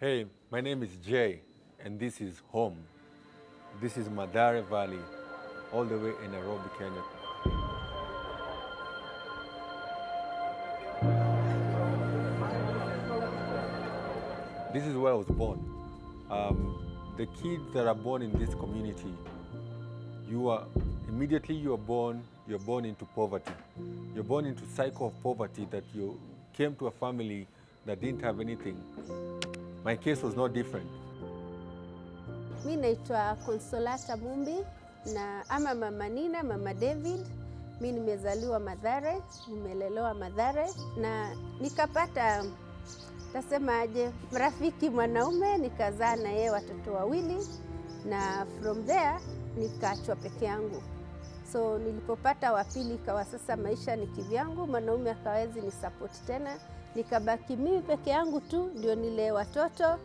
Hey, my name is Jay, and this is home. This is Mathare Valley, all the way in Nairobi, Kenya. This is where I was born. The kids that are born in this community, immediately you're born into poverty. You're born into cycle of poverty that you came to a family that didn't have anything. My case was not different. Mi naitwa Consolata Mumbi na ama Mama Nina, Mama David. Mi nimezaliwa Mathare, nimelelewa Mathare na nikapata tasemaje rafiki mwanaume, nikazaa na yeye watoto wawili na from there nikaachwa peke yangu. So nilipopata wa pili ikawa sasa maisha ni kivyangu, mwanaume akawezi ni support tena, nikabaki mimi peke yangu tu ndio nilee watoto,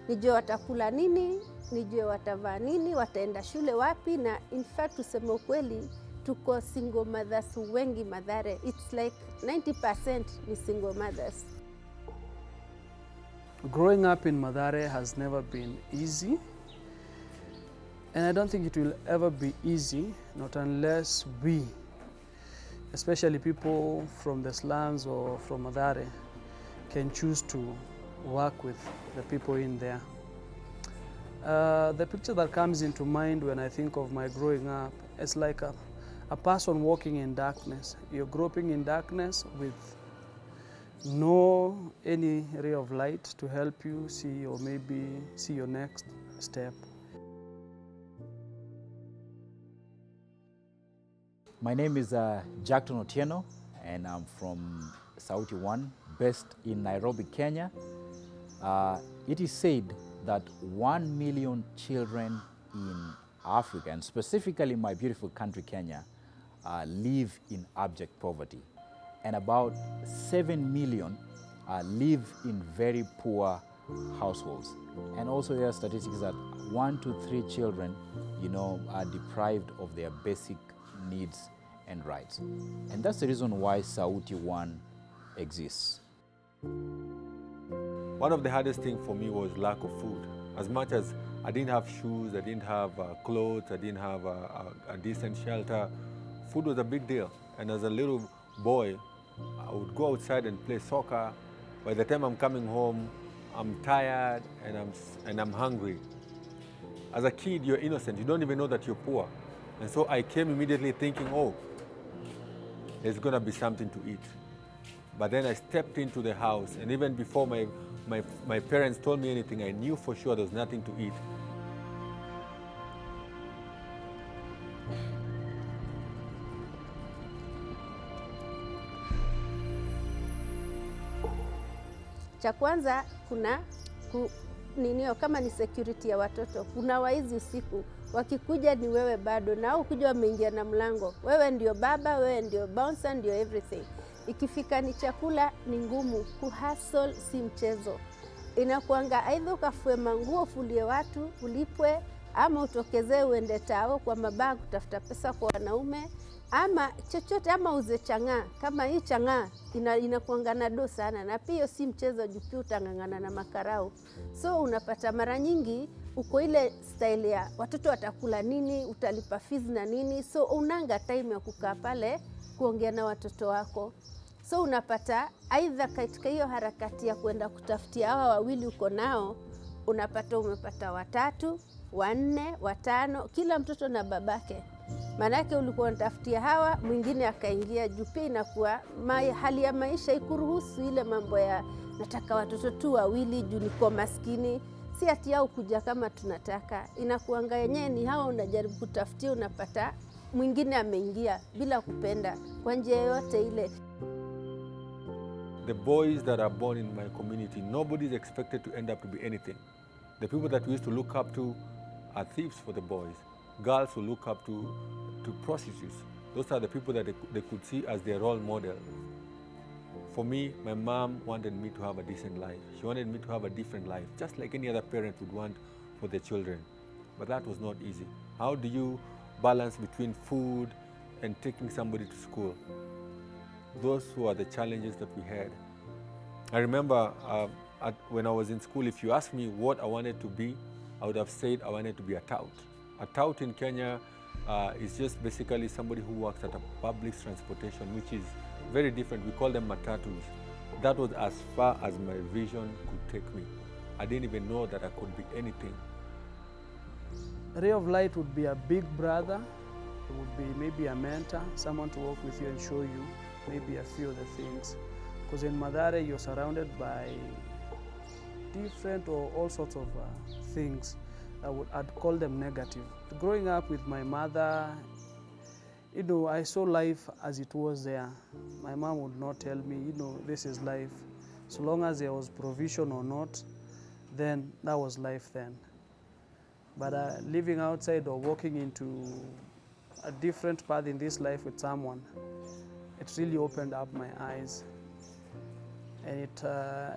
nijue watakula nini, nijue watavaa nini, wataenda shule wapi. Na in fact tuseme ukweli, tuko single mothers wengi Mathare. It's like 90% ni single mothers. Growing up in Mathare has never been easy, and I don't think it will ever be easy, not unless we, especially people from the slums or from Mathare, can choose to work with the people in there. The picture that comes into mind when I think of my growing up is like a person walking in darkness. You're groping in darkness with no any ray of light to help you see or maybe see your next step. My name is Jackton Otieno, and I'm from Sauti One, based in Nairobi, Kenya. It is said that 1 million children in Africa, and specifically my beautiful country, Kenya, live in abject poverty. And about 7 million live in very poor households. And also there are statistics that 1 to 3 children, are deprived of their basic needs and rights. And that's the reason why Sauti One exists. One of the hardest things for me was lack of food. As much as I didn't have shoes, I didn't have clothes, I didn't have a decent shelter, food was a big deal. And as a little boy, I would go outside and play soccer. By the time I'm coming home, I'm tired and I'm hungry. As a kid, you're innocent. You don't even know that you're poor. And so I came immediately thinking, oh, there's gonna be something to eat. But then I stepped into the house, and even before my parents told me anything, I knew for sure there was nothing to eat. Cha kwanza kuna kama ni security ya watoto. Kuna waizi usiku, wakikuja ni wewe bado, na au kuja wameingia na mlango. Wewe ndio baba, wewe ndio bouncer, ndio everything. Ikifika ni chakula ni ngumu, kuhustle si mchezo. Inakuanga aidha ukafue manguo, fulie watu, ulipwe, ama utokezee uende tao kwa mabaa kutafuta pesa kwa wanaume, ama chochote, ama uze chang'aa. Kama hii chang'aa inakuanga na do sana, na pia si mchezo juu utang'ang'ana na makarau. So unapata mara nyingi uko ile style ya watoto watakula nini, utalipa fees na nini, so unanga time ya kukaa pale kuongea na watoto wako. So unapata aidha katika hiyo harakati ya kwenda kutafutia hawa wawili uko nao, unapata umepata 3, 4, 5, kila mtoto na babake. Manake ulikuwa unatafutia hawa, mwingine akaingia juu. Pia inakuwa hali ya maisha ikuruhusu ile mambo ya nataka watoto tu wawili juu niko maskini. Si ati yao kuja kama tunataka. Inakuanga yenyewe ni hawa unajaribu kutafutia, unapata mwingine ameingia bila kupenda kwa njia yote ile. The boys that are born in my community, nobody is expected to end up to be anything. The people that we used to look up to are thieves for the boys. Girls who look up to prostitutes. Those are the people that they could see as their role model. For me, my mom wanted me to have a decent life. She wanted me to have a different life, just like any other parent would want for their children. But that was not easy. How do you balance between food and taking somebody to school? Those were the challenges that we had. I remember when I was in school, if you asked me what I wanted to be, I would have said I wanted to be a tout. A tout in Kenya is just basically somebody who works at a public transportation, which is very different. We call them matatus. That was as far as my vision could take me. I didn't even know that I could be anything. Ray of Light would be a big brother. It would be maybe a mentor, someone to walk with you and show you maybe a few of the things. Because in Mathare, you're surrounded by different or all sorts of things. I'd call them negative. Growing up with my mother, you know, I saw life as it was there. My mom would not tell me, you know, this is life. So long as there was provision or not, then that was life then. But living outside or walking into a different path in this life with someone, it really opened up my eyes. And it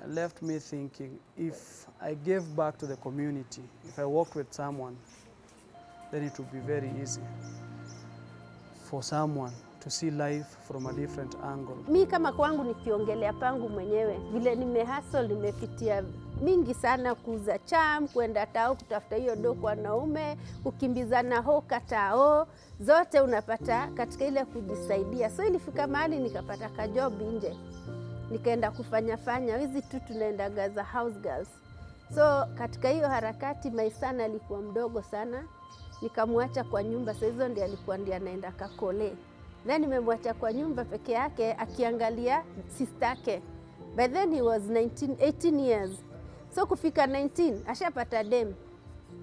left me thinking, if I gave back to the community, if I worked with someone, then it would be very easy for someone to see life from a different angle. Mi kama kwangu nikiongelea pangu mwenyewe, vile nimehustle, nimepitia mingi sana, kuuza cham, kwenda tao kutafuta hiyo do kwa wanaume, kukimbizana hoka tao, zote unapata katika ile kujisaidia. So ilifika mahali nikapata ka job nje. Nikaenda kufanya hizi tu tunaenda gaza house girls. So katika hiyo harakati maisana alikuwa mdogo sana. Nikamwacha kwa nyumba, sasa hizo ndiye alikuwa anaenda kakole. Then nimemwacha kwa nyumba peke yake akiangalia sister yake. By then he was 18 years. So kufika 19 ashapata dem.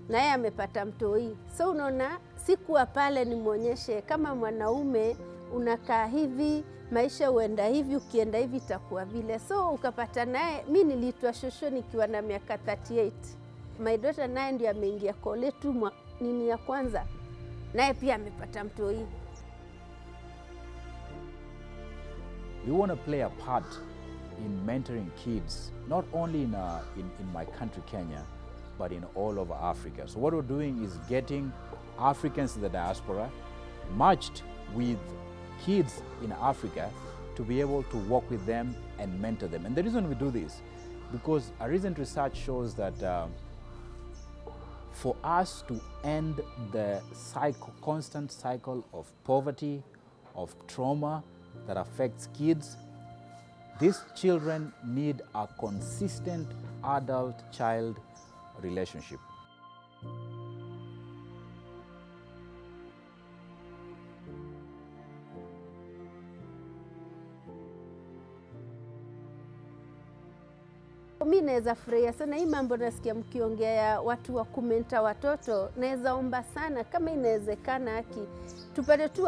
Na yeye amepata mtoi. So unaona sikuwa pale nimuonyeshe kama mwanaume unakaa hivi, maisha uenda hivi, ukienda hivi itakuwa vile. So ukapata naye, mimi niliitwa shosho nikiwa na miaka 38. My daughter naye ndiye ameingia kole tu nini ya kwanza. Naye pia amepata mtoi. We want to play a part in mentoring kids, not only in my country, Kenya, but in all over Africa. So what we're doing is getting Africans in the diaspora matched with kids in Africa to be able to work with them and mentor them. And the reason we do this, because a recent research shows that for us to end the constant cycle of poverty, of trauma that affects kids, these children need a consistent adult-child relationship. Mimi naweza furahia sana hii mambo nasikia mkiongea watu wa kumenta watoto. Naweza omba sana kama inawezekana haki tupate tu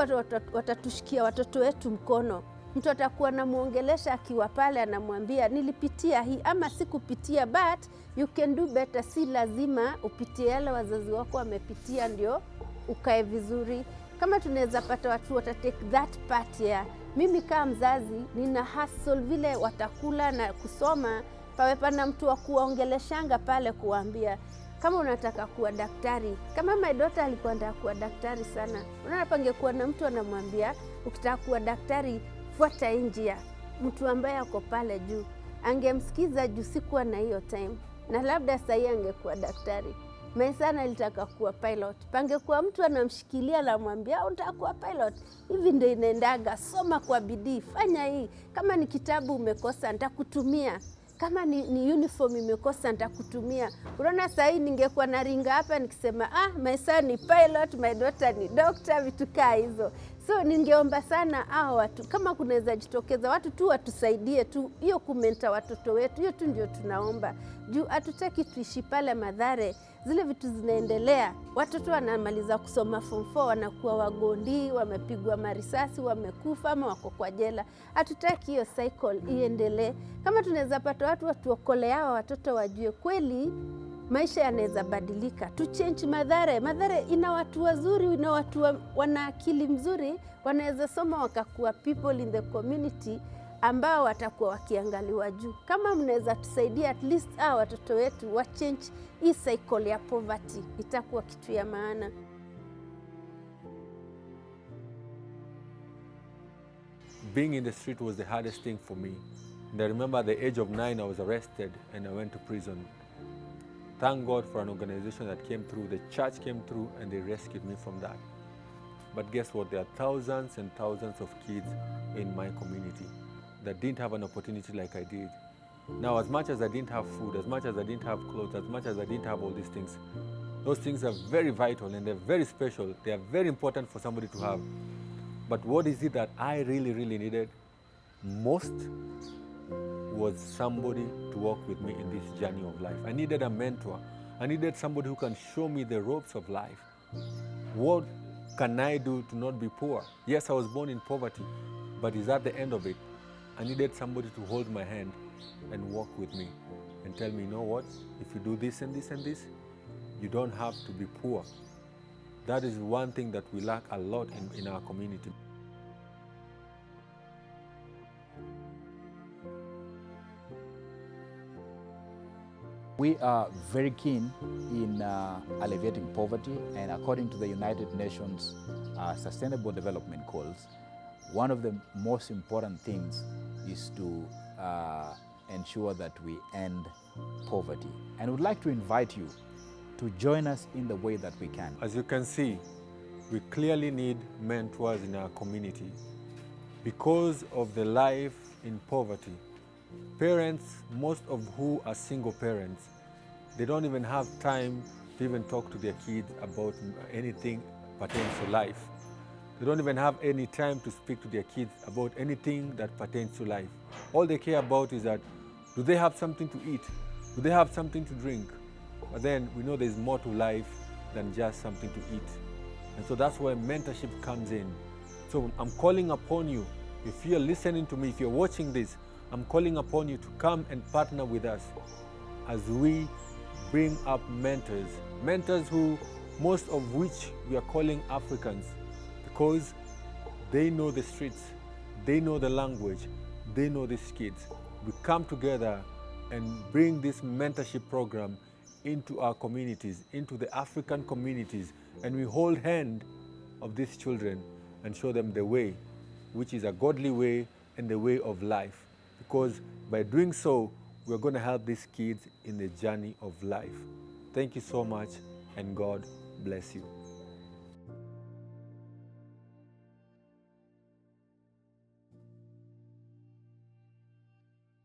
watatushikia watoto wetu mkono. Mtu atakuwa anamuongelesha akiwa pale anamwambia nilipitia hii ama sikupitia, but you can do better. Si lazima upitie yale wazazi wako wamepitia ndio ukae vizuri. Kama tunaweza pata watu watatake that part ya mimi kama mzazi nina hustle vile watakula na kusoma, pawe pana mtu wa kuongeleshanga pale kuambia kama unataka kuwa daktari. Kama my daughter alikuwa anataka kuwa daktari sana, unaona pangekuwa na mtu anamwambia ukitaka kuwa daktari fuata njia. Mtu ambaye ako pale juu angemsikiza juu sikuwa na hiyo time, na labda sasa angekuwa daktari. Maisana alitaka kuwa pilot, pangekuwa mtu anamshikilia na mwambia unataka kuwa pilot, hivi ndio inaendaga, soma kwa bidii, fanya hii. Kama ni kitabu umekosa nitakutumia, kama ni uniform imekosa nitakutumia. Unaona sasa hii ningekuwa na ringa hapa nikisema maisha ni pilot, my daughter ni doctor, vitu kaa hizo. So ningeomba sana hao watu kama kunaweza jitokeza watu tu watusaidie tu hiyo kumenta watoto wetu. Hiyo tu ndio tunaomba. Juu hatutaki tuishi pale Mathare zile vitu zinaendelea. Watoto wanamaliza kusoma form 4 wanakuwa wagondi, wamepigwa marisasi, wamekufa ama wako kwa jela. Hatutaki hiyo cycle iendelee. Kama tunaweza pata watu watuokolea hao watoto wajue kweli maisha yanaweza badilika. Tu change Mathare. Mathare ina watu wazuri, ina watu wana akili mzuri, wanaweza soma wakakuwa people in the community ambao watakuwa wakiangaliwa juu. Kama mnaweza tusaidia at least watoto wetu wa change hii cycle ya poverty, itakuwa kitu ya maana. Being in the street was the hardest thing for me. And I remember at the age of 9, I was arrested and I went to prison. Thank God for an organization that came through, the church came through, and they rescued me from that. But guess what? There are thousands and thousands of kids in my community that didn't have an opportunity like I did. Now, as much as I didn't have food, as much as I didn't have clothes, as much as I didn't have all these things, those things are very vital and they're very special. They are very important for somebody to have. But what is it that I really, really needed most was somebody to walk with me in this journey of life. I needed a mentor. I needed somebody who can show me the ropes of life. What can I do to not be poor? Yes, I was born in poverty, but is that the end of it? I needed somebody to hold my hand and walk with me and tell me, you know what, if you do this and this and this, you don't have to be poor. That is one thing that we lack a lot in our community. We are very keen in alleviating poverty, and according to the United Nations Sustainable Development Goals, one of the most important things is to ensure that we end poverty. And we'd like to invite you to join us in the way that we can. As you can see, we clearly need mentors in our community because of the life in poverty. Parents, most of who are single parents, they don't even have time to even talk to their kids about anything pertains to life. They don't even have any time to speak to their kids about anything that pertains to life. All they care about is that, do they have something to eat? Do they have something to drink? But then we know there's more to life than just something to eat. And so that's where mentorship comes in. So I'm calling upon you, if you're listening to me, if you're watching this, I'm calling upon you to come and partner with us as we bring up mentors who, most of which we are calling Africans, because they know the streets, they know the language, they know these kids. We come together and bring this mentorship program into our communities, into the African communities, and we hold hand of these children and show them the way, which is a godly way and the way of life. Because by doing so, we're going to help these kids in the journey of life. Thank you so much, and God bless you.